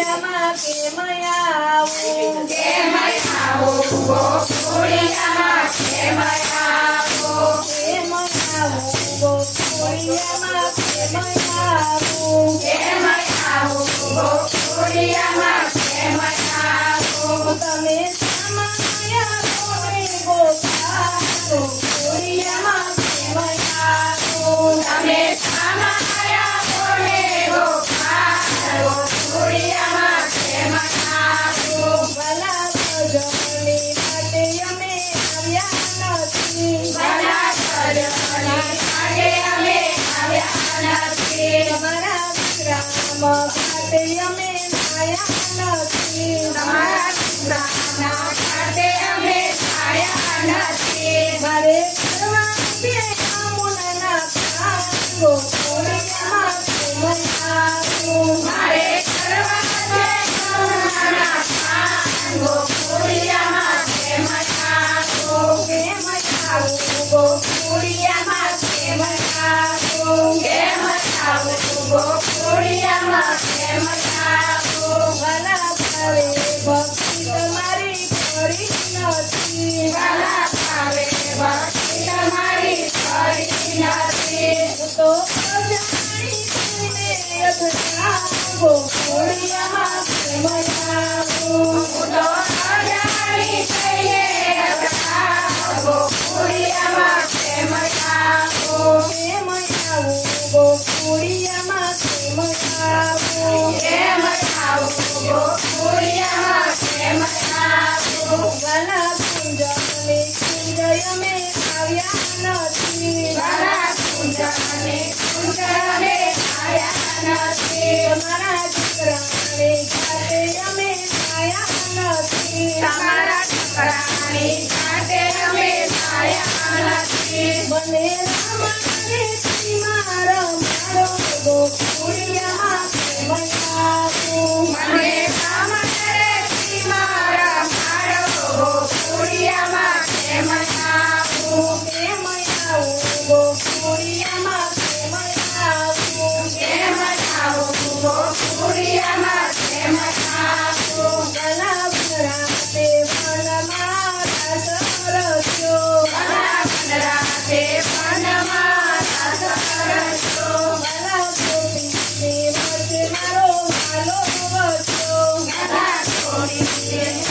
ગોકુળિયામાં કેમ આવું ગોકુળિયામાં કેમ આવું કેમ આવું ગોકુળિયામાં કેમ આવું ગોકુળિયામાં કેમ આવું તમે સમાયા કોને ગોપાલો ગોકુળિયામાં કેમ આવું તમે સામાયા કોને ગોપાલ ગોકુળિયામાં કેમ આવું ભલા ભજનની માટે અમે આવ્યા નથી ભલા સજની માટે અમે આવ્યા નથી તમારા વિશ્રામ માટે અમે આયા નથી તમારા વિશ્રામના માટે અમે આવ્યા નથી મારે કરવા છે આમુના કાગો ગોકુળિયામાં કેમ આવું મારે કરવા છે કરુણાના કાન ગોકુળિયામાં કેમ આવું કેમ આવું ગોકુળિયામાં કેમ આવું કેમ આવું ગોકુળિયામાં કેમ આવું ભલા ભાવે ભક્તિ તમારી કરી નથી ભલા ભાવે ભક્તિ તમારી કરી નથી તો જાણી થઈને અધરા ગોકુળિયામાં કેમ આવું હું તો અજાણી થઈને અગરા ગોકુળિયામાં કેમ આવું કેમ આવું ગોકુળિયામાં કેમ આવું કેમ આવું ગોકુળિયામાં કેમ આવું ભલા કુંજની કુંજય અમે આવ્યા નથી ભલા કુંજને કુંજને આવ્યા નથી તમારા દીકરાને ઘાટે અમે આયા નથી તમારા દીકરાની ઘાટે અમે આવ્યા નથી બનેલા માટે મારો મારો ગોકુળિયામાં કેમ આવું મને તમારેથી મારા મારો ગોકુળિયામાં કેમ આવું કેમ આવું ગોકુળિયામાં કેમ આવું કેમ આવું ગોકુળિયામાં કેમ આવું ભલા ભલા દેવનમાં રસ રચ્યો ભલા ભલા દેવનમાં રસ રચ્યો ભલા ગોપીની વચ્ચે મારો વાલો વચ્ચો ભલા ગોપીને